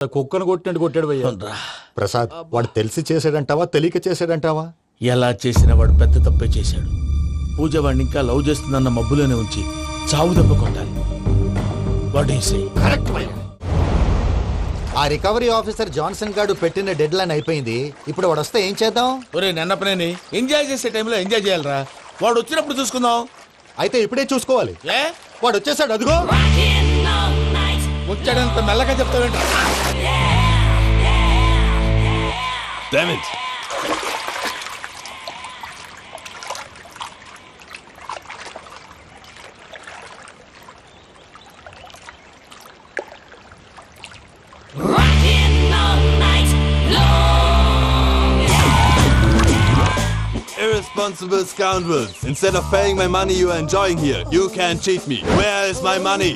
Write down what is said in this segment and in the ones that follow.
కుక్కను కొట్టినట్టు కొట్టాడు భయ్యా. ప్రసాద్ వాడు తెలిసి చేసాడంటావా తెలియక చేసాడంటావా? ఎలా చేసినా వాడు పెద్ద తప్పే చేశాడు. పూజ వాడిని ఇంకా లవ్ చేస్తుందన్న మబ్బులోనే ఉంచి చావు దెబ్బ కొట్టాలి. What you say? కరెక్ట్ భయ్యా. ఆ రికవరీ ఆఫీసర్ జాన్సన్ గారు పెట్టిన డెడ్ లైన్ అయిపోయింది. ఇప్పుడు వాడు వస్తే ఏం చేద్దాం? ఒరే నన్నపనేని ఎంజాయ్ చేసే టైంలో ఎంజాయ్ చేయాలరా. వాడు వచ్చినప్పుడు చూసుకుందాం. అయితే ఇప్పుడే చూసుకోవాలి. ఏ వాడు వచ్చేసాడు, అదిగో. వచ్చాడంత మెల్లగా చెప్తావేంట? Damn it! Irresponsible scoundrels! Instead of paying my money you are enjoying here, you can't cheat me. Where is my money?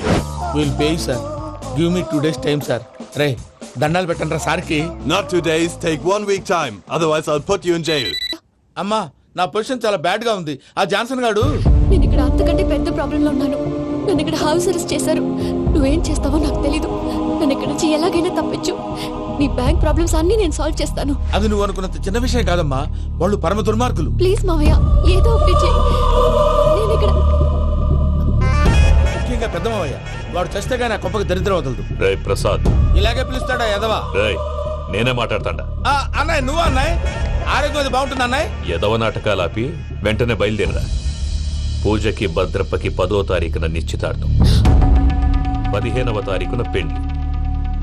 Will pay sir. Give me 2 days time sir. రే దండాలు పెట్టండి రా సార్కి. Not 2 days, take 1 week time. Otherwise I'll put you in jail. అమ్మా నా position చాలా bad గా ఉంది. ఆ జాన్సన్ గాడు నేను ఇక్కడ అంతకంటే పెద్ద ప్రాబ్లంలో ఉన్నాను. నన్ను ఇక్కడ హౌస్ అరెస్ట్ చేశారు. నువ్వేం చేస్తావో నాకు తెలీదు. నన్ను ఇక్కడ నుంచి ఎలాగైనా తప్పించు. నీ బ్యాంక్ ప్రాబ్లమ్స్ అన్ని నేను సాల్వ్ చేస్తాను. అది నువ్వు అనుకున్నంత చిన్న విషయం కాదమ్మా. వాళ్ళు పరమ దుర్మార్గులు. ప్లీజ్ మావయ్య, ఏదో ఒకటి చెయ్యి. నేను ఇక్కడ ముఖ్యంగా పెద్దమావయ్య. వాడు చస్తే గానీ ఆ కొంపకి దరిద్రం వదలదు. రే ప్రసాద్, ఇలాగే పిలుస్తాడా ఎదవా? రేయ్ నేనే మాట్లాడతాడా? అన్నయ్య నువ్వు అన్నయ్య. ఆరోగ్యం అది బాగుంటుంది అన్నయ్య. ఎదవ నాటకాలు ఆపి వెంటనే బయలుదేరరా. పూజకి భద్రప్పకి 10వ తారీఖున నిశ్చితార్థం, 15వ తారీఖున పెళ్లి.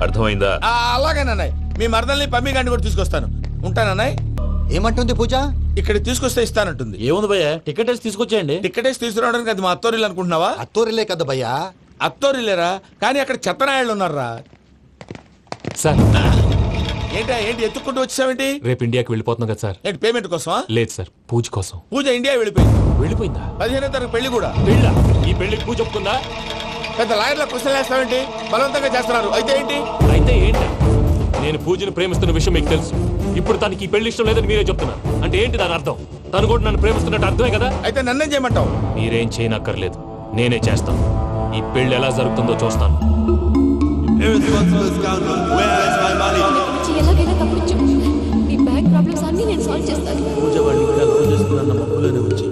అర్థమైందా? అలాగేనన్నయ్య. మీ మరదల్ని పమ్మి గాండి కూడా తీసుకొస్తాను. ఉంటానన్నయ్య. ఏమంటుంది పూజ? ఇక్కడ తీసుకొస్తే ఇస్తానంటుంది. ఏముంది భయ్యా, టికెట్ వేసి తీసుకొచ్చేయండి. టికెట్ వేసి తీసుకురావడానికి అది మా అత్తోరిల్లు అనుకుంటున్నావా? అత్తూరిలే కదా భయ్యా. అత్తోరిల్లేరా, కానీ అక్కడ చెత్తనాయాళ్ళు ఉన్నారా. సార్ ఏంటి ఎత్తుక్కుంటూ వచ్చావేంటి? రేపు ఇండియాకి వెళ్ళిపోతున్నాం కదా సార్. ఏంటి పేమెంట్ కోసమా? లేదు సార్, పూజ కోసం. పూజ ఇండియా వెళ్ళిపోయింది. వెళ్ళిపోయిందా? 15వ తారీఖు పెళ్లి కూడా. పెళ్ళా? ఈ పెళ్లికి పూజ ఒప్పుకుందా? పెద్ద లాయర్ల క్వశ్చన్ వేస్తావేంటి? బలవంతంగా చేస్తున్నారు. అయితే ఏంటి? అయితే ఏంటి? నేను పూజను ప్రేమిస్తున్న విషయం మీకు తెలుసు. ఇప్పుడు తనకి ఈ పెళ్లి ఇష్టం లేదని మీరే చెప్తున్నారు. అంటే ఏంటి దాని అర్థం? తను కూడా నన్ను ప్రేమిస్తున్నట్టు అర్థమే కదా? అయితే నన్నేం చేయమంటావు? మీరేం చేయనక్కర్లేదు, నేనే చేస్తాను. ఈ పెళ్లి ఎలా జరుగుతుందో చూస్తాను. Irresponsible scoundrel! Where is my money? నన్ను ఇక్కడ నుంచి ఎలాగైనా తప్పించు. నీ బ్యాంక్ ప్రాబ్లమ్స్ అన్ని నేను సాల్వ్ చేస్తాను. పూజ వాడిని ఇంకా లవ్ చేస్తుందన్న మబ్బులోనే వచ్చి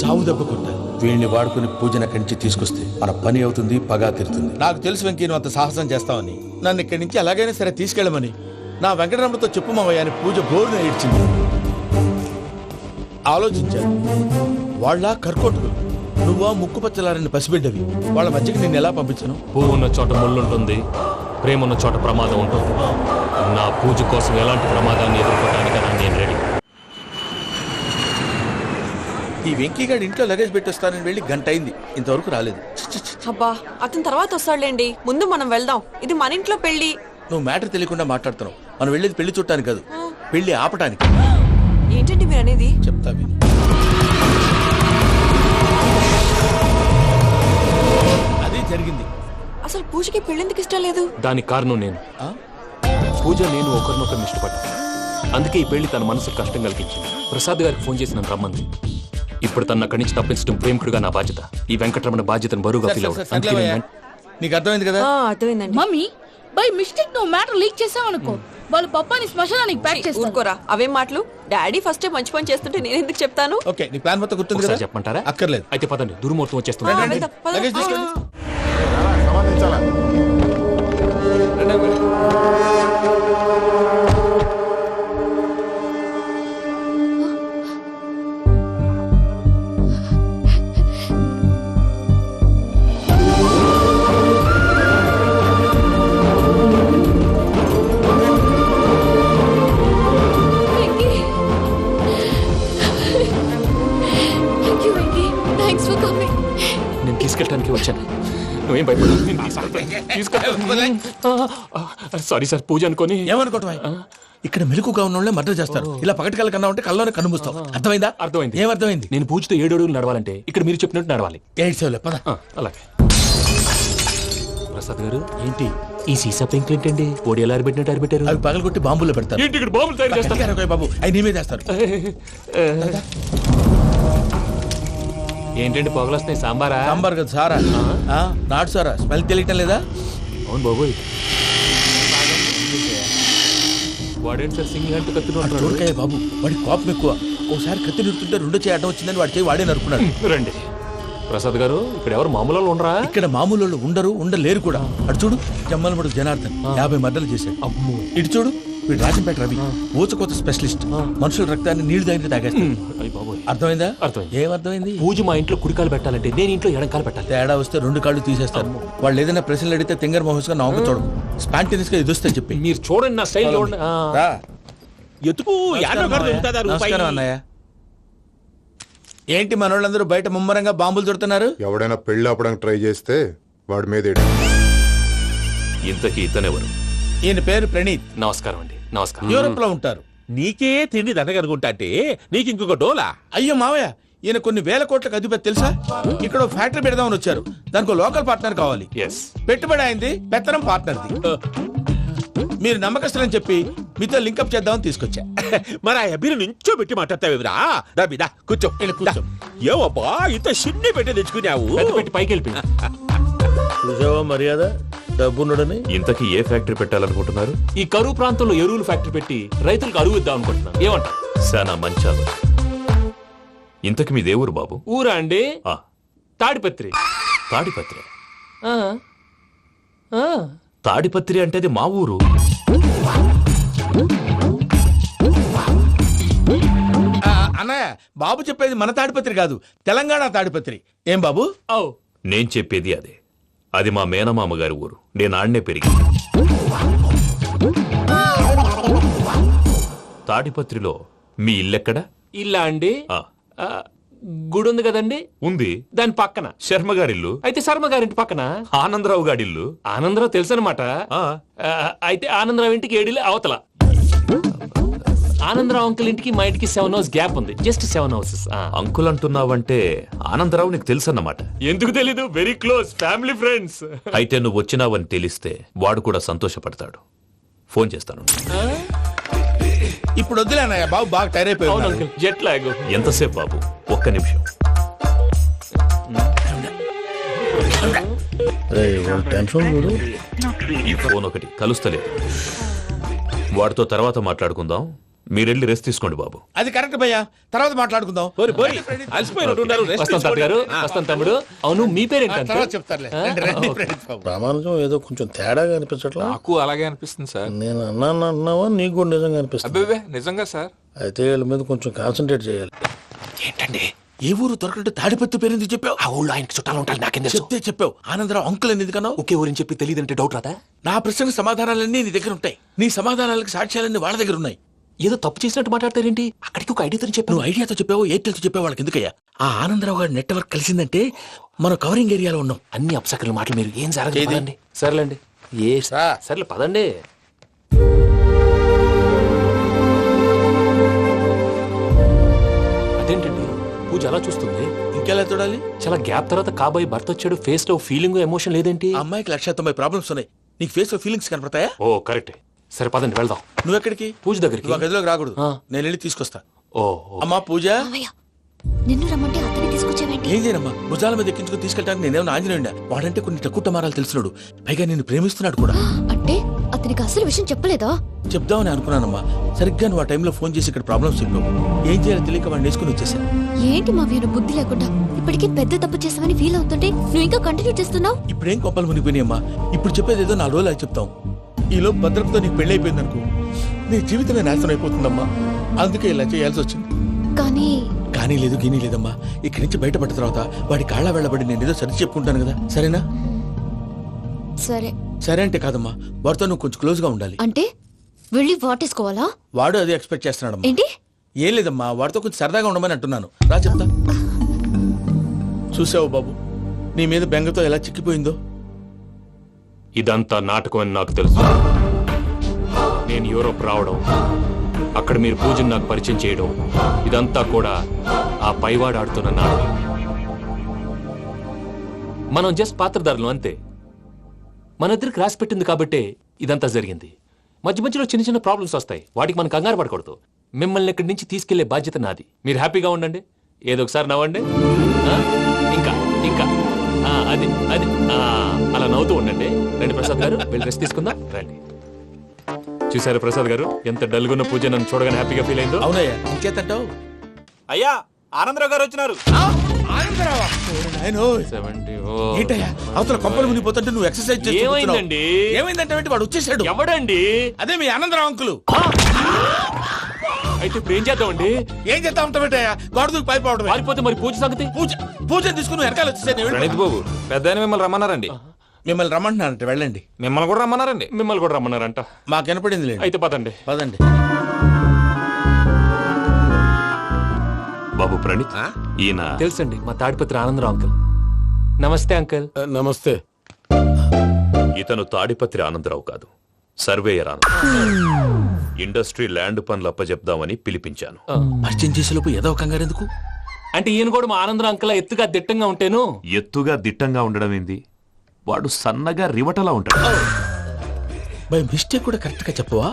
చావు దెబ్బ కొట్టాలి. వీళ్ళని వాడుకుని పూజన కంచి తీసుకొస్తే మన పని అవుతుంది, పగా తీరుతుంది. నాకు తెలుసు వెంకీ నువ్వు అంత సాహసం చేస్తావని. నన్ను ఇక్కడి నుంచి ఎలాగైనా సరే తీసుకెళ్ళమని నా వెంకటరమణతో చెప్పు మావయ్య అని పూజ బోరున ఏడ్చింది. ఆలోచించాను. వాళ్ళ కర్కోటకులు, నువ్వా ముక్కు పచ్చలారని పసిబిడ్డవి. వాళ్ళ మధ్యకి నేను ఎలా పంపించను? పువ్వు ఉన్న చోట ముళ్ళుంటుంది, ప్రేమ ఉన్న చోట ప్రమాదం ఉంటుంది. నా పూజ కోసం ఎలాంటి ప్రమాదాన్ని ఎదుర్కోవడానికైనా నేను రెడీ. ఈ వెంకీగాడి ఇంట్లో లగేజ్ పెట్టొస్తానని వెళ్ళి గంట అయింది, ఇంతవరకు రాలేదు. అబ్బా అతని తర్వాత వస్తాడులేండి, ముందు మనం వెళ్దాం. ఇది మన ఇంట్లో పెళ్లి. నువ్వు మ్యాటర్ తెలియకుండా మాట్లాడుతున్నావు. మనం వెళ్ళేది పెళ్లి చుట్టానికి కాదు, పెళ్లి ఆపటానికి. ఏంటండి మీరు అనేది? చెప్తా విను. అది జరిగింది. అసలు పూజకి పెళ్ళెందుకు ఇష్టం లేదు? దానికి కారణం నేను. పూజ నేను ఒకరినొకరిని ఇష్టపడ్డా. అందుకే ఈ పెళ్లి తన మనసుకు కష్టం కలిగించింది. ప్రసాద్ గారికి ఫోన్ చేసి నన్ను రమ్మంది. ఇప్పుడు తన అక్కడి నుంచి తప్పించడం ప్రేమికుడుగా నా బాధ్యత. ఈ వెంకటరమణ బాధ్యతను బరువుగా ఫీల్ అవుతుంది. నీకు అర్థమైంది కదా? అర్థమైందండి. మమ్మీ బై మిస్టేక్ నువ్వు మ్యాటర్ లీక్ చేసావనుకో, వాళ్ళు పప్పాని శ్మశానానికి ప్యాక్ చేస్తారు. ఊరుకోరా, అవేం మాటలు. డాడీ ఫస్ట్ మంచి పని చేస్తుంటే నేను ఎందుకు చెప్తాను? ఓకే, నీ ప్లాన్ మొత్తం గుర్తుంది కదా? చెప్పమంటారా? అక్కర్లేదు. అయితే పదండి, దుర్ముహూర్తం వచ్చేస్తుంది. వెళ్దాం, పద. లగేజ్ తీసుకెళ్ళి. Venky, thank you Venky, thanks for coming. నేను తీసుకెళ్ళడానికి వచ్చాను, నువ్వేం భయపడదు. సారీ సార్, పూజ అనుకోని. ఏమనుకోవటం? ఇక్కడ మెలకుగా ఉన్న వాళ్ళే మర్డర్ చేస్తారు. ఇలా పగటి కళ్ళ కన్నా ఉంటే కళ్ళలోనే కన్నుమూస్తావు. అర్థమైందా? అర్థమైంది. ఏమర్థమైంది? నేను పూజతో 7 అడుగులు నడవాలంటే ఇక్కడ మీరు చెప్పినట్టు నడవాలి. 8 సేవలే పద. అలాగే. ప్రసాద్ గారు, ఏంటి ఈ సీసా పెంకులు ఏంటండి? పొడి ఎలా అరబెట్టినట్టు అరబెట్టారు? అవి పగలగొట్టి బాంబుల్లో పెడతారు. ఏంటి ఇక్కడ బాంబులు తయారు చేస్తారు? బాబు అవి నేమే చేస్తారు. ఏంటండి పొగలు వస్తున్నాయి? సాంబారా? సాంబార్ కదా సారా. నాటు సారా. స్మెల్ తెలియటం లేదా? అవును బాబోయ్. వాడేంటి సార్ సింగిల్ హ్యాండ్ కత్తిని అటు చూడకాయ బాబు, వాడి కోపం ఎక్కువ. ఓసారి కత్తి నిరుతుంటే రెండో చేయి అడ్డం వచ్చిందని వాడి చేయి వాడే నరుకున్నాడు. రండి ప్రసాద్ గారు, ఇక్కడ ఎవరు మామూలు వాళ్ళు ఉండరా? ఇక్కడ మామూలు వాళ్ళు ఉండరు, ఉండలేరు కూడా. అటు చూడు, జమ్మలమడు జనార్దన్ 50 మర్డర్లు చేశాడు. అమ్మో. ఇటు చూడు, వీడు రాజంపేట రవి ఊచకోత స్పెషలిస్ట్. మనుషుల రక్తాన్ని నీళ్లు దగ్గర తాగేస్తాడు. అయ్య బాబోయ్. అర్థమైందా? అర్థమైంది. ఏమర్థమైంది? పూజ మా ఇంట్లో కుడికాలు పెట్టాలంటే నేను ఇంట్లో ఎడంకాలు పెట్టాలి. తేడా వస్తే 2 కాళ్ళు తీసేస్తారు. వాళ్ళు ఏదైనా ప్రశ్నలు అడిగితే తింగర్ మహోస్ గా నవ్వు చూడదు, స్పాంటినియస్ గా ఎదుస్తా చెప్పి. మీరు చూడండి, నా స్టైల్ చూడండి. రా. ఎతుకు నమస్కారం అన్నయ్య. ఏంటి మనోళ్ళందరూ బయట ముమ్మరంగా బాంబులు దొరుకుతున్నారు? ఎవడైనా పెళ్లి ఆపడానికి ట్రై చేస్తే వాడి మీద ఇంతకీ ఇతనెవరు? ఈయన పేరు ప్రణీత్. నమస్కారం అండి. నమస్కారం. యూరోప్ లో ఉంటారు. నీకే తిండి దండగనుకుంటా అంటే నీకు ఇంకొక డోలా? అయ్యో మావయ్య, ఈయన కొన్ని వేల కోట్లకు అధిపతి తెలుసా? ఇక్కడ ఓ ఫ్యాక్టరీ పెడదామని వచ్చారు. దానికి లోకల్ పార్ట్నర్ కావాలి. ఎస్. పెట్టుబడి అయింది, పెత్తనం పార్ట్నర్ది. మీరు నమ్మకస్తులని చెప్పి మీతో లింకప్ చేద్దామని తీసుకొచ్చా. మరి ఆ అబ్బిని నుంచో పెట్టి మాట్లాడతావేమిరా? రబిదా కూర్చో. కూర్చో. ఏవబ్బా ఇంత సిన్ని పెట్టి తెచ్చుకున్నావు? పెద్ద పెట్టి పైకి వెళ్ళిపోయి. చూసావా మర్యాద, డబ్బున్నడని. ఇంతకీ ఏ ఫ్యాక్టరీ పెట్టాలనుకుంటున్నారు? ఈ కరువు ప్రాంతంలో ఎరువులు ఫ్యాక్టరీ పెట్టి రైతులకు అరువు ఇద్దాం అనుకుంటున్నారు. ఏమంటారు? సానా మంచాలు. ఇంతకి మీ దేవురు బాబు? ఊరా అండి? తాడిపత్రి. తాడిపత్రి? తాడిపత్రి అంటే అది మా ఊరు. అన్నయ్య, బాబు చెప్పేది మన తాడిపత్రి కాదు, తెలంగాణ తాడిపత్రి. ఏం బాబు? నేను చెప్పేది అదే. అది మా మేనమామ గారి ఊరు. నేను ఆడనే పెరిగి. తాడిపత్రిలో మీ ఇల్లెక్కడ? ఇల్లా అండి? గుడి ఉంది కదండి. ఉంది. దాని పక్కన శర్మ గారిల్లు. అయితే శర్మ గారింటి పక్కన ఆనందరావు గారిల్లు. ఆనందరావు తెలుసు అనమాట. అయితే ఆనందరావు ఇంటికి 7 అవతల. ఆనందరావు అంకుల్ ఇంటికి మా ఇంటికి 7 హౌస్ గ్యాప్ ఉంది. Just 7 houses. అంకుల్ అంటున్నావంటే ఆనందరావు నీకు తెలుసు అన్నమాట. ఎందుకు తెలీదు? Very close family friends. అయితే నువ్వు వచ్చినావని తెలిస్తే వాడు కూడా సంతోషపడతాడు. ఫోన్ చేస్తాను. ఇప్పుడు వద్దులే అన్నయ్య, బాబు బాగా టైర్ అయిపోయాడు. Jet lag. ఎంతసేపు బాబు? ఒక్క నిమిషం. ఈ ఫోన్ ఒకటి కలుస్తలేదు. వాడితో తర్వాత మాట్లాడుకుందాం. మీరెళ్ళి రెస్ట్ తీసుకోండి బాబు. అది కరెక్ట్ భయ్యా, తర్వాత మాట్లాడుకుందాం. వస్తాను తమ్ముడు. అవును, మీ పేరేంటి? చెప్తారులే. ప్రామాణికం ఏదో కొంచెం తేడాగా అనిపించట్లా? నాకు అలాగే అనిపిస్తుంది సార్. నేను అన్నావా నీకు కూడా నిజంగా అనిపిస్తుంది? అబ్బే నిజంగా సార్. అయితే వీళ్ళ మీద కొంచెం కాన్సన్ట్రేట్ చేయాలి. ఏంటండి? ఏ ఊరు దొరకట్టు తాడిపత్రి పేరు ఎందుకు చెప్పావు? ఆ ఊళ్ళో ఆయనకి చుట్టాలు ఉంటారు. నాకేం చెప్తే చెప్పావు. ఆనందరావు అంకుల్ అని ఎందుకన్నావు? ఒకే ఊరిని చెప్పి తెలియదంటే డౌట్ రాదా? నా ప్రశ్నకు సమాధానాలన్నీ నీ దగ్గర ఉంటాయి. నీ సమాధానాలకు సాక్ష్యాలన్నీ వాళ్ళ దగ్గర ఉన్నాయి. ఏదో తప్పు చేసినట్టు మాట్లాడతారేంటి? అక్కడికి ఒక ఐడియాతో చెప్పావు. నువ్వు ఐడియాతో చెప్పావు, ఎయిర్టెల్తో చెప్పావు, వాళ్ళకి ఎందుకయ్యా? ఆ ఆనందరావు గారి నెట్వర్క్ కలిసిందంటే మనం కవరింగ్ ఏరియాలో ఉన్నాం. అన్ని అప్సకర్ల మాటలు మీరు ఏం జరగదండి. సర్లేండి. సర్లే పదండి. అదేంటండి పూజ అలా చూస్తుంది? ఇంకెలా చూడాలి? చాలా గ్యాప్ తర్వాత కాబోయే భర్త వచ్చాడు. ఫేస్ లో ఫీలింగ్ ఎమోషన్ లేదేంటి? అమ్మాయికి 190 ప్రాబ్లమ్స్ ఉన్నాయి. నీకు ఫేస్ లో ఫీలింగ్స్ కనపడతాయా? ఓ కరెక్ట్. సరే పదండి వెళ్దాం. నువ్వు ఎక్కడికి? పూజ దగ్గరికి. నువ్వు గదిలోకి రాకూడదు, నేను వెళ్ళి తీసుకొస్తా. ఓ అమ్మా పూజ, నిన్ను రమ్మంటే అతన్ని తీసుకొచ్చావేంటి? ఏం చేయనమ్మా, భుజాల మీద ఎక్కించుకుని తీసుకెళ్ళడానికి నేనేమన్నా ఆంజనేయుడా? వాడంటే కొన్ని తక్కువ టమారాలు తెలిసినాడు, పైగా నేను ప్రేమిస్తున్నాడు కూడా. అంటే అతనికి అసలు విషయం చెప్పలేదా? చెప్దామని అనుకున్నానమ్మా. సరిగ్గా నువ్వు ఆ టైంలో ఫోన్ చేసి ఇక్కడ ప్రాబ్లమ్స్ చెప్పావు. ఏం చేయాలో తెలియక వాడిని వేసుకుని వచ్చేసా. ఏంటి మా వీరు బుద్ధి లేకుండా ఇప్పటికీ పెద్ద తప్పు చేసావని ఫీల్ అవుతుంటే నువ్వు ఇంకా కంటిన్యూ చేస్తున్నావు? ఇప్పుడేం కొప్పలు మునిగిపోయినాయమ్మా. ఇప్పుడు చెప్పేది ఏదో 4 రోజులు అది చెప్తాం. ఈలో భద్రతతో నీకు పెళ్లి అయిపోయింది అనుకో, నీ జీవితమే నాశనం అయిపోతుందమ్మా. అందుకే ఇలా చేయాల్సి వచ్చింది. కానీ లేదు, గీనీ లేదమ్మా. ఇక్కడి నుంచి బయటపడ్డ తర్వాత వాడి కాళ్ళ వెళ్ళబడి నేను ఏదో సరి చెప్పుకుంటాను కదా, సరేనా? సరే. సరే అంటే కాదమ్మా, వాడితో నువ్వు కొంచెం క్లోజ్ గా ఉండాలి. అంటే వెళ్ళి వాటేసుకోవాలా? వాడు అదే ఎక్స్పెక్ట్ చేస్తున్నాడమ్మా. ఏంటి? ఏం లేదమ్మా, వాడితో కొంచెం సరదాగా ఉండమని అంటున్నాను. రా చెప్తా. చూసావు బాబు, నీ మీద బెంగతో ఎలా చిక్కిపోయిందో. ఇదంతా నాటకం అని నాకు తెలుసు. నేను యూరోప్ రావడం, అక్కడ మీరు పూజను నాకు పరిచయం చేయడం, ఇదంతా కూడా ఆ పైవాడు ఆడుతున్న నాటకం. మనం జస్ట్ పాత్రధారులు అంతే. మన ఇద్దరికి రాసి పెట్టింది కాబట్టే ఇదంతా జరిగింది. మధ్య మధ్యలో చిన్న చిన్న ప్రాబ్లమ్స్ వస్తాయి, వాటికి మనం కంగారు పడకూడదు. మిమ్మల్ని ఇక్కడి నుంచి తీసుకెళ్లే బాధ్యత నాది. మీరు హ్యాపీగా ఉండండి, ఏదో ఒకసారి నవ్వండి. ఇంకా ఇంకా అది అది అలా నవ్వుతూ ఉండండి. రండి ప్రసాద్ గారు, వెళ్ళి రెస్ట్ తీసుకుందాం. రండి. చూసారు ప్రసాద్ గారు ఎంత డల్గున్న పూజ నన్ను చూడగానే హ్యాపీగా ఫీల్ అయిందో. అవునయ్యా ఇంకేతంటావు. అయ్యా ఆనందరావు గారు వచ్చినారు. ఏంటయ్యా అవతల కొంపలు మునిగిపోతుంటే నువ్వు ఎక్సర్సైజ్ చేస్తూ ఏమైందండి? ఏమైందంటే వాడు వచ్చేసాడు. ఎవడండి? అదే మీ ఆనందరావు అంకులు. అయితే ఇప్పుడు ఏం చేద్దామండి? ఏం చేస్తా ఉంటావేటయ్యా, గోడ దూకి పైపోవడం. పారిపోతే మరి పూజ సంగతి? పూజ తీసుకుని వెనకాల వచ్చేసాను. ప్రణీత్ బాబు పెద్ద మిమ్మల్ని రమ్మన్నారండి. మిమ్మల్ని రమ్మంటున్నారంట, వెళ్ళండి. మిమ్మల్ని కూడా రమ్మన్నారండి. మిమ్మల్ని కూడా రమ్మన్నారంట. మాకు వినపడింది లేదు. అయితే పదండి. పదండి. బాబు ప్రణీత్, ఈయన తెలుసండి మా తాడిపత్రి ఆనందరావు అంకుల్. నమస్తే అంకుల్. నమస్తే. ఇతను తాడిపత్రి ఆనందరావు కాదు, సర్వేయర్ ఆనందరావు. ఇండస్ట్రీ ల్యాండ్ పనులు అప్పచెప్దామని పిలిపించాను. పరిచయం చేసేలోపు ఏదో కంగారు ఎందుకు? అంటే ఈయన కూడా మా ఆనందరావు అంకుల్ ఎత్తుగా దిట్టంగా ఉంటాను. ఎత్తుగా దిట్టంగా ఉండడం ఏంది, వాడు సన్నగా రివటలా ఉంటాడు. బై మిస్టేక్ కూడా కరెక్ట్ గా చెప్పవా?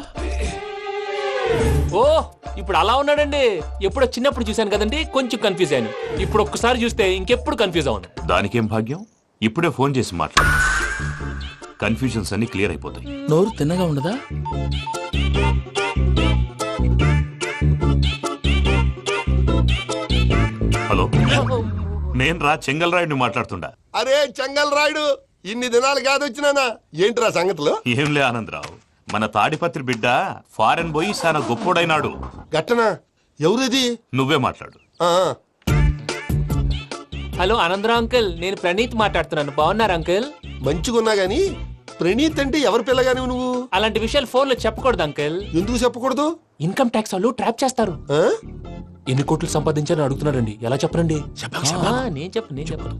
ఓ ఇప్పుడు అలా ఉన్నాడండి. ఎప్పుడో చిన్నప్పుడు చూశాను కదండి, కొంచెం కన్ఫ్యూజ్ అయ్యాను. ఇప్పుడు ఒక్కసారి చూస్తే ఇంకెప్పుడు కన్ఫ్యూజ్ అవును. దానికేం భాగ్యం, ఇప్పుడే ఫోన్ చేసి మాట్లాడు, కన్ఫ్యూజన్స్ అన్ని క్లియర్ అయిపోతాయి. నోరు తిన్నగా ఉండదా? హలో, నేను రా చెంగల్ రాయుడిని మాట్లాడుతుండా. అరే చెంగల్ రాయుడు, ఇన్ని దినాలు కాదు వచ్చినానా? ఏంట్రా సంగతులు? ఏంలే ఆనందరావు, మన తాడిపత్రి బిడ్డ ఫారెన్ పోయి చాలా గొప్పోడైనాడు. గట్టనా? ఎవరిది? నువ్వే మాట్లాడు. హలో ఆనందరావు అంకుల్, నేను ప్రణీత్ మాట్లాడుతున్నాను. బాగున్నారు అంకుల్? మంచిగున్నా గాని ప్రణీత్ అంటే ఎవరి పిల్లగాని నువ్వు? అలాంటి విషయాలు ఫోన్ లో చెప్పకూడదు అంకుల్. ఎందుకు చెప్పకూడదు? ఇన్కమ్ ట్యాక్స్ వాళ్ళు ట్రాప్ చేస్తారు. ఎన్ని కోట్లు సంపాదించాలని అడుగుతున్నారండి. ఎలా చెప్పరండి? నేను చెప్పను.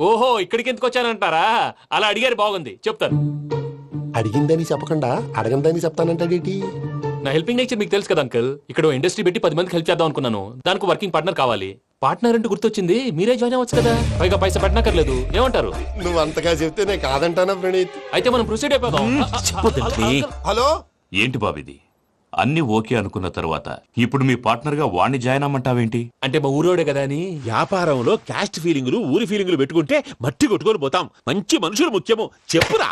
ఓహో ఇక్కడికి ఎందుకు వచ్చానంటారా? అలా అడిగారు, బాగుంది, చెప్తాను. అడిగిందని చెప్పకుండా అడగందని చెప్తానంటాడేటి? నా హెల్పింగ్ నేచర్ మీకు తెలుసు కదా అంకుల్. ఇక్కడ ఇండస్ట్రీ పెట్టి 10 మందికి హెల్ప్ చేద్దాం అనుకున్నాను. దానికి వర్కింగ్ పార్ట్నర్ కావాలి. పార్ట్నర్ అంటే గుర్తొచ్చింది, మీరే జాయిన్ అవ్వచ్చు కదా, పైగా పైసా పెట్టనక్కర్లేదు. ఏమంటారు? నువ్వు అంతగా చెప్తే నేను కాదంటానా ప్రణీత్? అయితే మనం ప్రొసీడ్ అయిపోదాం. హలో, ఏంటి బాబిది, అన్ని ఓకే అనుకున్న తర్వాత ఇప్పుడు మీ పార్ట్నర్ గా వాణ్ణి జాయిన్ అమ్మంటావేంటి? అంటే మా ఊరోడే కదా అని. వ్యాపారంలో క్యాస్ట్ ఫీలింగులు, ఊరి ఫీలింగులు పెట్టుకుంటే మట్టి కొట్టుకొని పోతాం. మంచి మనుషులు ముఖ్యము, చెప్పురా.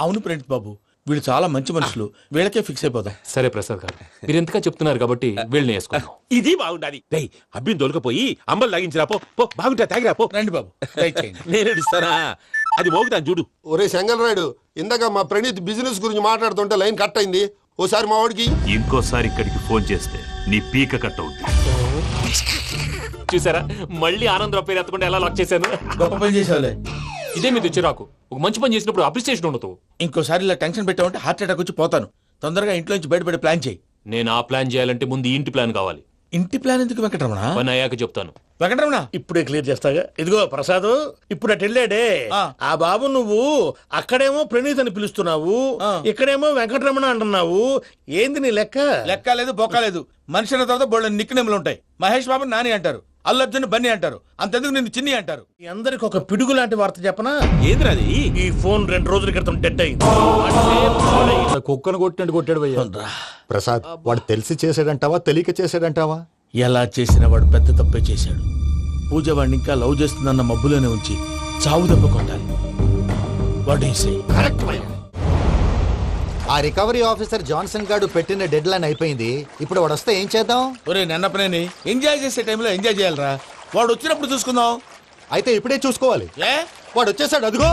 అవును ప్రణీత్ బాబు, వీళ్ళు చాలా మంచి మనుషులు, వీళ్ళకే ఫిక్స్ అయిపోదాం. సరే ప్రసాద్ గారు, మీరు ఎంతగా చెప్తున్నారు కాబట్టి వీళ్ళని వేసుకున్నాం. ఇది బాగుండాలి. డై అబ్బిని దొలకపోయి అంబలు లాగించిరా పో. బాగుంటా, తాగిరా పో. రండి బాబు, నేను ఇస్తానా? అది మోగుతాను చూడు. ఒరే చెంగల్ రాయుడు, ఇందాక మా ప్రణీత్ బిజినెస్ గురించి మాట్లాడుతుంటే లైన్ కట్ అయింది. ఓసారి మా వాడికి ఇంకోసారి ఇక్కడికి ఫోన్ చేస్తే నీ పీక కట్ అవుతుంది. చూసారా, మళ్ళీ ఆనందరావు పేరు ఎత్తకుండా ఎలా లాక్ చేశాను. గొప్ప పని చేసేవాళ్ళే. ఇదే మీద చిరాకు. ఒక మంచి పని చేసినప్పుడు అప్రిసియేషన్ ఉండదు. ఇంకోసారి ఇలా టెన్షన్ పెట్టామంటే హార్ట్ అటాక్ వచ్చి పోతాను. తొందరగా ఇంట్లో నుంచి బయటపడే ప్లాన్ చేయి. నేను ఆ ప్లాన్ చేయాలంటే ముందు ఈ ఇంటి ప్లాన్ కావాలి. ఇంటి ప్లాన్ ఎందుకు వెంకటరమణ? పని అయ్యాక చెప్తాను. వెంకటరమణ ఇప్పుడే క్లియర్ చేస్తాగా. ఇదిగో ప్రసాద్, ఇప్పుడు అటు వెళ్ళాడే ఆ బాబు, నువ్వు అక్కడేమో ప్రణీత్ అని పిలుస్తున్నావు, ఇక్కడేమో వెంకటరమణ అంటున్నావు. ఏంది నీ లెక్క? లెక్క లేదు, బొక్క లేదు. మనిషి అన్న తర్వాత బోళ్ళ నిక్నెములు ఉంటాయి. మహేష్ బాబు నాని అంటారు, అల్లు అర్జున్ బన్నీ అంటారు, అంతెందుకు నిన్ను చిన్ని అంటారు. అందరికి ఒక పిడుగు లాంటి వార్త చెప్పనా? ఏంద్రది? ఈ ఫోన్ 2 రోజుల క్రితం డెడ్ అయింది. కుక్కను కొట్టినట్టు కొట్టాడు భయ్యా. ప్రసాద్, వాడు తెలిసి చేసాడంటావా తెలియక చేసాడంటావా? ఎలా చేసినా వాడు పెద్ద తప్పే చేశాడు. పూజ వాడిని ఇంకా లవ్ చేస్తుందన్న మబ్బులోనే ఉంచి చావు దెబ్బ కొట్టాలి. ఆ రికవరీ ఆఫీసర్ జాన్సన్ గాడు పెట్టిన డెడ్ లైన్ అయిపోయింది. ఇప్పుడు వాడు వస్తే ఏం చేద్దాం? ఒరే నన్నపనేని, ఎంజాయ్ చేసే టైంలో ఎంజాయ్ చేయాలరా. వాడు వచ్చినప్పుడు చూసుకుందాం. అయితే ఇప్పుడే చూసుకోవాలి. ఏ వాడు వచ్చేసాడు, అదిగో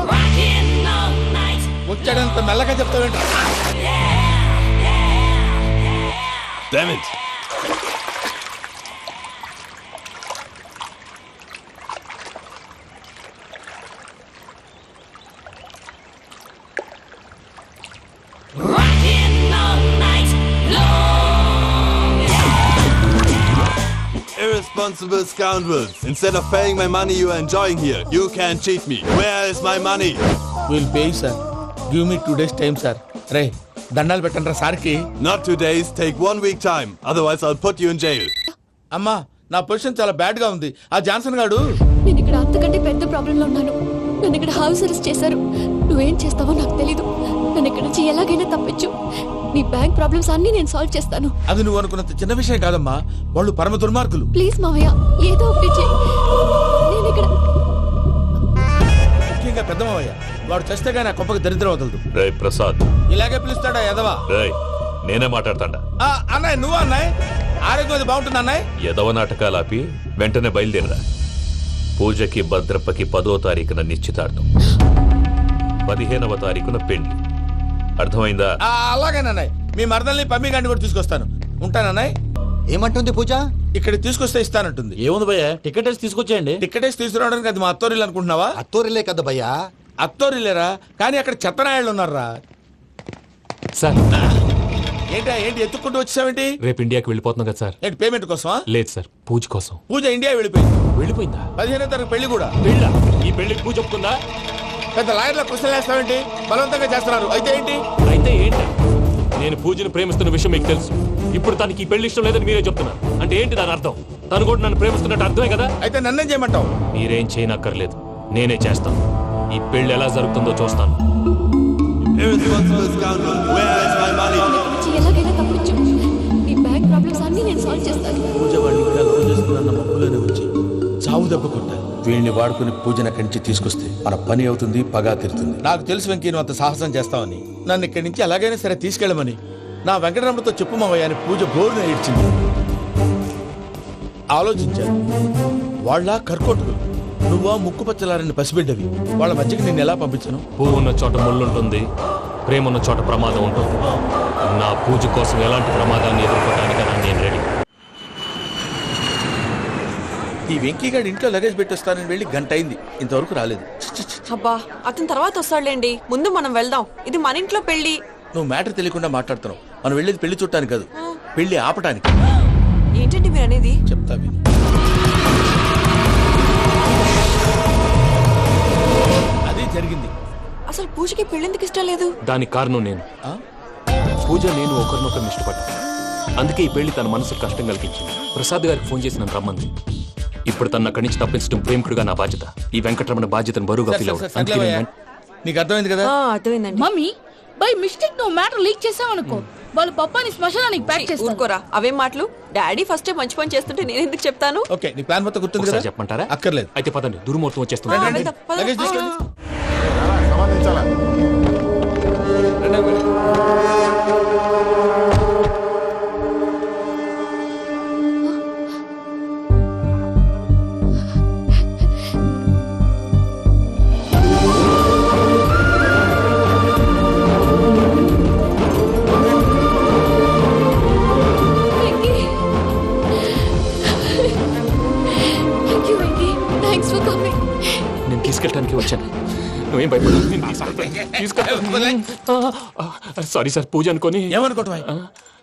వచ్చాడంత మెల్లగా చెప్తావేంట? Damn it. Irresponsible scoundrels. Instead of paying my money you are enjoying here, you can cheat me. Where is my money? We'll pay, sir. Give me 2 days time, sir. రే దండాలు పెట్టండి సార్కి. Not 2 days, take 1 week time. Otherwise I'll put you in jail. అమ్మా, నా position చాలా bad గా ఉంది. ఆ Johnson గాడు. నేను ఇక్కడ అంతకంటే పెద్ద ప్రాబ్లంలో ఉన్నాను. నన్ను ఇక్కడ హౌస్ అరెస్ట్ చేశారు. నువ్వేం చేస్తావో నాకు తెలీదు. నన్ను ఇక్కడ నుంచి ఎలాగైనా తప్పించు. నీ బ్యాంక్ ప్రాబ్లమ్స్ అన్ని నేను సాల్వ్ చేస్తాను. అది నువ్వు అనుకున్నంత చిన్న విషయం కాదమ్మా. వాళ్ళు పరమ దుర్మార్గులు. ప్లీజ్ మావయ్య, ఏదో ఒకటి చెయ్యి. నేను ఇక్కడ ముఖ్యంగా పెద్ద మావయ్య, వాడు చస్తే గానీ ఆ కొంపకి దరిద్రం వదలదు. రేయ్ ప్రసాద్, ఇలాగే పిలుస్తాడా ఎదవా? రేయ్ నేనే మాట్లాడతాడా అన్నయ్య నువ్వు అన్నయ్య ఆరోగ్యం అది బాగుంటుంది అన్నయ్య. ఎదవ నాటకాలు ఆపి వెంటనే బయలుదేరరా. పూజకి భద్రప్పకి 10వ తారీఖున నిశ్చితార్థం, 15వ తారీఖున పెళ్లి. అర్థమైందా? అలాగేనన్నయ్య. మీ మరదల్ని పమ్మి గాండి కూడా తీసుకొస్తాను. ఉంటానన్నయ్య. ఏమంటుంది పూజ? ఇక్కడ తీసుకొస్తే ఇస్తానంటుంది. ఏముంది భయ్య, టికెట్ వేసి తీసుకొచ్చేయండి. టికెట్ వేసి తీసుకురావడానికి అది మా అత్తోరిల్లు అనుకుంటున్నావా? అత్తోరిలే కదా భయ్యా. అత్తోరిల్లేరా, కానీ అక్కడ చెత్తనాయాళ్ళు ఉన్నారా. సార్ ఏంటి ఎత్తుక్కుంటూ వచ్చావేంటి? రేపు ఇండియాకి వెళ్ళిపోతున్నాం కదా సార్. ఏంటి పేమెంట్ కోసమా? లేదు సార్, పూజ కోసం. పూజ ఇండియా వెళ్ళిపోయింది. వెళ్ళిపోయిందా? 15వ తారీఖు పెళ్లి కూడా. పెళ్ళా? ఈ పెళ్లికి పూజ ఒప్పుకుందా? పెద్ద లాయర్ల క్వశ్చన్ వేస్తావేంటి? బలవంతంగా చేస్తున్నారు. అయితే ఏంటి? అయితే ఏంటి? నేను పూజను ప్రేమిస్తున్న విషయం మీకు తెలుసు. ఇప్పుడు తనకి ఈ పెళ్లి ఇష్టం లేదని మీరే చెప్తున్నారు. అంటే ఏంటి దాని అర్థం? తను కూడా నన్ను ప్రేమిస్తున్నట్టు అర్థమే కదా. అయితే నన్నేం చేయమంటావు? మీరేం చేయనక్కర్లేదు, నేనే చేస్తాను. ఈ పెళ్లి ఎలా జరుగుతుందో చూస్తాను. Irresponsible scoundrel, where is my money? నుంచి ఎలాగైనా తప్పించు. నీ బ్యాంక్ ప్రాబ్లమ్స్ అన్ని నేను సాల్వ్ చేస్తాను. పూజ వాడిని ఇంకా లవ్ చేస్తున్న మబ్బులోనే వచ్చి చావు దెబ్బ కొట్టాలి. వీళ్ళని వాడుకుని పూజన కంచి తీసుకొస్తే మన పని అవుతుంది, పగా తీరుతుంది. నాకు తెలుసు వెంకీ నువ్వు అంత సాహసం చేస్తావని. నన్ను ఇక్కడి నుంచి ఎలాగైనా సరే తీసుకెళ్ళమని నా వెంకటరమణతో చెప్పు మావయ్య అని పూజ బోరున ఏడ్చింది. ఆలోచించాను. వాళ్ళ కర్కోటకులు, నువ్వా ముక్కు పచ్చలారని పసిబిడ్డవి. వాళ్ళ మధ్యకి నేను ఎలా పంపించను? పువ్వు ఉన్న చోట ముళ్ళుంటుంది, ప్రేమ ఉన్న చోట ప్రమాదం ఉంటుంది. నా పూజ కోసం ఎలాంటి ప్రమాదాన్ని ఎదుర్కోవడానికైనా నేను రెడీ. ఈ వెంకీగాడి ఇంట్లో లగేజ్ పెట్టొస్తానని వెళ్ళి గంట అయింది, ఇంతవరకు రాలేదు. అబ్బా అతని తర్వాత వస్తాడులేండి, ముందు మనం వెళ్దాం. ఇది మన ఇంట్లో పెళ్లి. నువ్వు మ్యాటర్ తెలియకుండా మాట్లాడుతున్నావు. మనం వెళ్ళేది పెళ్లి చుట్టానికి కాదు, పెళ్లి ఆపటానికి. ఏంటండి మీరు అనేది? చెప్తా విను. అది జరిగింది. అసలు పూజకి పెళ్ళెందుకు ఇష్టం లేదు? దానికి కారణం నేను. పూజ నేను ఒకరినొకరిని ఇష్టపడ్డా. అందుకే ఈ పెళ్లి తన మనసుకు కష్టం కలిగించింది. ప్రసాద్ గారికి ఫోన్ చేసి నన్ను రమ్మంది. ఇప్పుడు తన అక్కడి నుంచి తప్పించడం ప్రేమికుడుగా నా బాధ్యత. ఈ వెంకటరమణ బాధ్యతను బరువుగా ఫీల్ అవుతుంది. నీకు అర్థమైంది కదా? అర్థమైందండి. మమ్మీ బై మిస్టేక్ నువ్వు మ్యాటర్ లీక్ చేసావనుకో, వాళ్ళు పప్పాని శ్మశానానికి ప్యాక్ చేస్తారు. ఊరుకోరా, అవేం మాటలు. డాడీ ఫస్ట్ మంచి పని చేస్తుంటే నేను ఎందుకు చెప్తాను? ఓకే, నీ ప్లాన్ మొత్తం గుర్తుంది కదా? చెప్పమంటారా? అక్కర్లేదు. అయితే పదండి, దుర్ముహూర్తం వచ్చేస్తుంది. లగేజ్ తీసుకెళ్ళి. నేను తీసుకెళ్ళడానికి వచ్చాను. నువ్వేం భయపడదు. సారీ సార్, పూజ అనుకోని. ఏమనుకోవటం?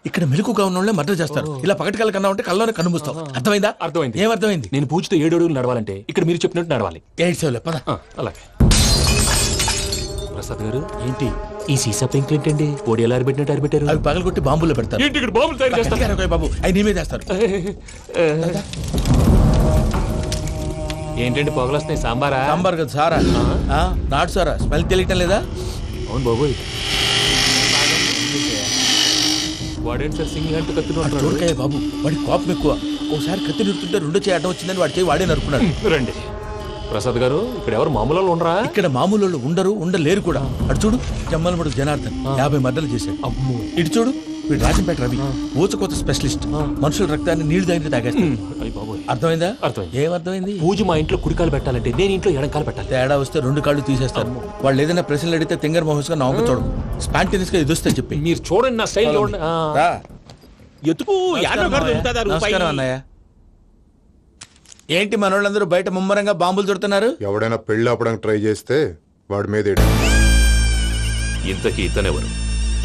ఇక్కడ మెలకుగా ఉన్న వాళ్ళే మర్డర్ చేస్తారు. ఇలా పగటి కళ్ళ కన్నా ఉంటే కళ్ళలోనే కనుమూస్తావు. అర్థమైందా? అర్థమైంది. ఏమర్థమైంది? నేను పూజతో 7 అడుగులు నడవాలంటే ఇక్కడ మీరు చెప్పినట్టు నడవాలి. 8 సేవలే పద. అలాగే. ప్రసాద్ గారు, ఏంటి ఈ సీసా పెంకులు ఏంటండి? పొడి ఎలా అరబెట్టినట్టు అరబెట్టారు? అవి పగలగొట్టి బాంబుల్లో పెడతారు. ఏంటి ఇక్కడ బాంబులు తయారు చేస్తారు? బాబు అవి నీ మీద వేస్తారు. ఏంటండి పొగలు వస్తున్నాయి? సాంబారా? సాంబార్ కదా సారా. నాటు సారా. స్మెల్ తెలియటం లేదా? అవును బాబోయ్. వాడేంటి సార్ సింగిల్ హ్యాండ్ కత్తిని చూడకాయ బాబు, వాడి కోపం ఎక్కువ. ఒకసారి కత్తి నిరుతుంటే 2 చేయి అడ్డం వచ్చిందని వాడి చేయి వాడే నరుకున్నాడు. రండి ప్రసాద్ గారు, ఇక్కడ ఎవరు మామూలు వాళ్ళు ఉండరా? ఇక్కడ మామూలు వాళ్ళు ఉండరు, ఉండలేరు కూడా. అటు చూడు, జమ్మలమడు జనార్దన్ 50 మర్డర్లు చేశాడు. ఇటు చూడు, వీడు రాజంపేట రవి, ఊచకోత స్పెషలిస్ట్. మనుషుల రక్తాన్ని నీళ్లు దగ్గర తాగేస్తాడు. అర్థమైందా? ఏమర్థమైంది? పూజ మా ఇంట్లో కుడికాలు పెట్టాలంటే నేను ఇంట్లో ఎడంకాలు పెట్టాలి. తేడా వస్తే 2 కాళ్ళు తీసేస్తారు. వాళ్ళు ఏదైనా ప్రశ్నలు అడిగితే తింగర్ మహోస్ గా నవ్వు చూడదు. స్పాంటినియస్ గా ఎదుస్తా చెప్పి. మీరు చూడండి, నా స్టైల్ చూడండి. ఎతుకు నమస్కారం అన్నయ్య. ఏంటి మనోళ్ళందరూ బయట ముమ్మరంగా బాంబులు దొరుకుతున్నారు? ఎవడైనా పెళ్లి ఆపడానికి ట్రై చేస్తే వాడి మీద ఇంతకీ ఇతనెవరు?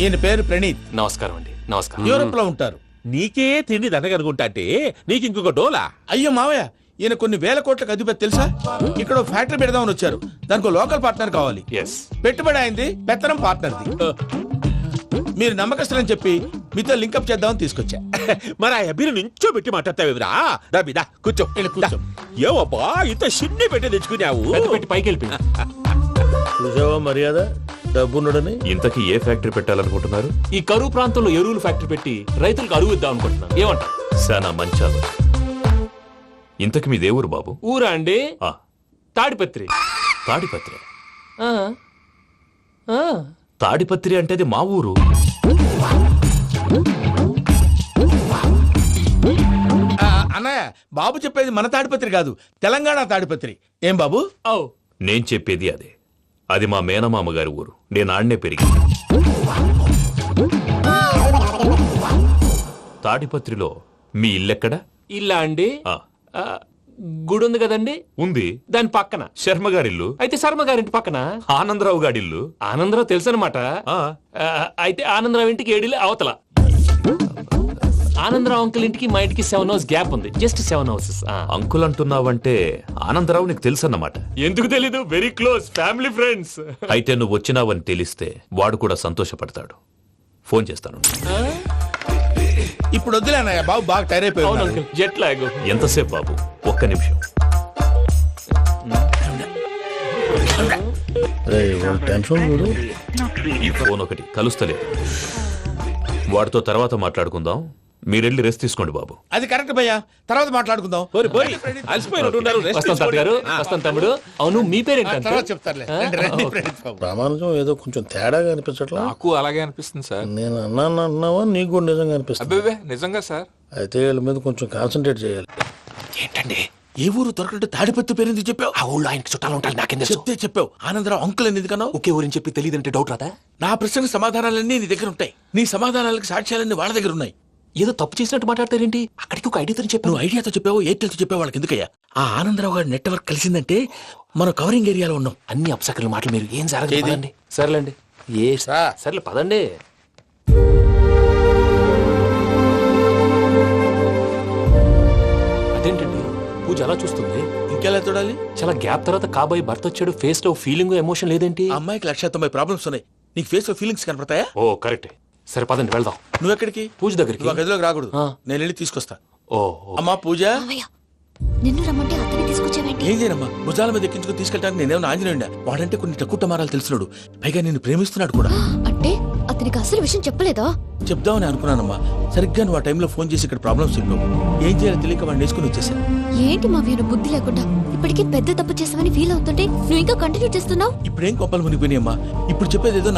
ఈయన పేరు ప్రణీత్. నమస్కారం అండి. నమస్కారం. యూరోప్ లో ఉంటారు. నీకే తిండి దండగనుకుంటా అంటే నీకు ఇంకొక డోలా? అయ్యో మావయ్య, ఈయన కొన్ని వేల కోట్లకు అధిపతి తెలుసా? ఇక్కడ ఫ్యాక్టరీ పెడదామని వచ్చారు. దానికి లోకల్ పార్ట్నర్ కావాలి. పెట్టుబడి అయింది, పెత్తనం పార్ట్నర్ది. మీరు నమ్మకస్తులని చెప్పి మీతో లింకప్ చేద్దామని తీసుకొచ్చా. మరి ఆ అబ్బిని నుంచో పెట్టి మాట్లాడతావేమిరా? రబిదా కూర్చో. ఏవబ్బా ఇంత సిన్ని పెట్టి తెచ్చుకున్నావు? పెట్టి పైకి వెళ్ళి చూసావా మర్యాద డబ్బున్నడని. ఇంతకీ ఏ ఫ్యాక్టరీ పెట్టాలనుకుంటున్నారు? ఈ కరువు ప్రాంతంలో ఎరువులు ఫ్యాక్టరీ పెట్టి రైతులకు అరువు ఇద్దాం అనుకుంటున్నాను. ఏమంటారు? శానా మంచాలు. ఇంతకి మీ దేవురు బాబు? ఊరా అండి? తాడిపత్రి. తాడిపత్రి? తాడిపత్రి అంటే మా ఊరు. అన్నయ్య బాబు చెప్పేది మన తాడిపత్రి కాదు, తెలంగాణ తాడిపత్రి. ఏం బాబు? నేను చెప్పేది అదే. అది మా మేనమామ గారి ఊరు. నేను ఆడనే పెరిగింది. తాడిపత్రిలో మీ ఇల్లెక్కడ? ఇల్లా అండి? గుడి ఉంది కదండి. ఉంది. దాని పక్కన శర్మ గారిల్లు. అయితే శర్మ గారింటి పక్కన ఆనందరావు గారిల్లు. ఆనందరావు తెలుసు అనమాట. అయితే ఆనందరావు ఇంటికి 7 అవతల. ఆనందరావు అంకుల్ ఇంటికి మా ఇంటికి 7 hours గ్యాప్ ఉంది. Just 7 houses. అంకుల్ అంటున్నావంటే ఆనందరావు నీకు తెలుసు అన్నమాట. ఎందుకు తెలీదు? Very close family friends. అయితే నువ్వు వచ్చినావని తెలిస్తే వాడు కూడా సంతోషపడతాడు. ఫోన్ చేస్తాను. ఇప్పుడు వద్దులే అన్నయ్య, బాబు బాగా టైర్ అయిపోయాడు. Jet lag. ఎంతసేపు బాబు? ఒక్క నిమిషం. టెన్షన్ చూడు. ఈ ఫోన్ ఒకటి కలుస్తలేదు. వాడితో తర్వాత మాట్లాడుకుందాం. మీరెళ్ళి రెస్ట్ తీసుకోండి బాబు. అది కరెక్ట్ భయ్యా, తర్వాత మాట్లాడుకుందాం. వస్తాను గారు, వస్తాను తమ్ముడు. అవును మీ పేరేంటి? తర్వాత చెప్తారులే. ప్రామాణికం ఏదో కొంచెం తేడాగా అనిపించట్లా? నాకు అలాగే అనిపిస్తుంది సార్. నేను అన్నావా నీకు కూడా నిజంగా అనిపిస్తుంది? అబ్బే నిజంగా సార్. అయితే వీళ్ళ మీద కొంచెం కాన్సన్ట్రేట్ చేయాలి. ఏంటండి ఏ ఊరు దొరకట్టు తాడిపత్రి పేరు ఎందుకు చెప్పావు? ఆ ఊళ్ళో ఆయనకి చుట్టాలు ఉంటారు. నాకేం చెప్తే చెప్పావు. ఆనందరావు అంకుల్ అని ఎందుకన్నావు? ఒకే ఊరిని చెప్పి తెలియదంటే డౌట్ రాదా? నా ప్రశ్నకు సమాధానాలన్నీ నీ దగ్గర ఉంటాయి. నీ సమాధానాలకు సాక్ష్యాలన్నీ వాళ్ళ దగ్గర ఉన్నాయి. ఏదో తప్పు చేసినట్టు మాట్లాడతారేంటి? అక్కడికి ఒక ఐడియాతో చెప్పాను. నువ్వు ఐడియాతో చెప్పావు, ఎయిర్టెల్తో చెప్పావు, వాళ్ళకి ఎందుకయ్యా? ఆ ఆనందరావు గారి నెట్వర్క్ కలిసిందంటే మనం కవరింగ్ ఏరియాలో ఉన్నాం. అన్ని అప్సకర్ల మాటలు మీరు ఏం జరగదండి. సర్లేండి. సర్లే పదండి. అదేంటండి పూజ అలా చూస్తుంది? ఇంకెలా చూడాలి? చాలా గ్యాప్ తర్వాత కాబోయే భర్త వచ్చాడు. ఫేస్ లో ఫీలింగ్ ఎమోషన్ లేదేంటి? అమ్మాయికి 190 ప్రాబ్లమ్స్ ఉన్నాయి. నీకు ఫేస్ లో ఫీలింగ్స్ కనపడతాయా? ఓ కరెక్ట్. సరే పదండి వెళ్దాం. నువ్వు ఎక్కడికి? పూజ దగ్గరికి. నువ్వు గదిలోకి రాకూడదు. నేను వెళ్ళి తీసుకొస్తా. ఓ అమ్మా పూజ. నిన్ను రమ్మంటే అతన్ని తీసుకొచ్చావేంటి? ఏం చేయనమ్మా, భుజాల మీద ఎక్కించుకుని తీసుకెళ్ళడానికి నేనేమన్నా ఆంజనేయుడా? వాడంటే కొన్ని తక్కువ టమారాలు తెలిసినాడు, పైగా నేను ప్రేమిస్తున్నాడు కూడా. అంటే అతనికి అసలు విషయం చెప్పలేదా? చెప్దామని అనుకున్నానమ్మా. సరిగ్గా నువ్వు ఆ టైంలో ఫోన్ చేసి ఇక్కడ ప్రాబ్లమ్స్ చెప్పావు. ఏం చేయాలో తెలియక వాడిని వేసుకుని వచ్చేసాను. ఏంటి మా వీరు బుద్ధి లేకుండా ఇప్పటికీ పెద్ద తప్పు చేసామని ఫీల్ అవుతుంటే నువ్వు ఇంకా కంటిన్యూ చేస్తున్నావు? ఇప్పుడేం కొప్పలు మునిగిపోయినాయమ్మా. ఇప్పుడు చెప్పేది ఏదో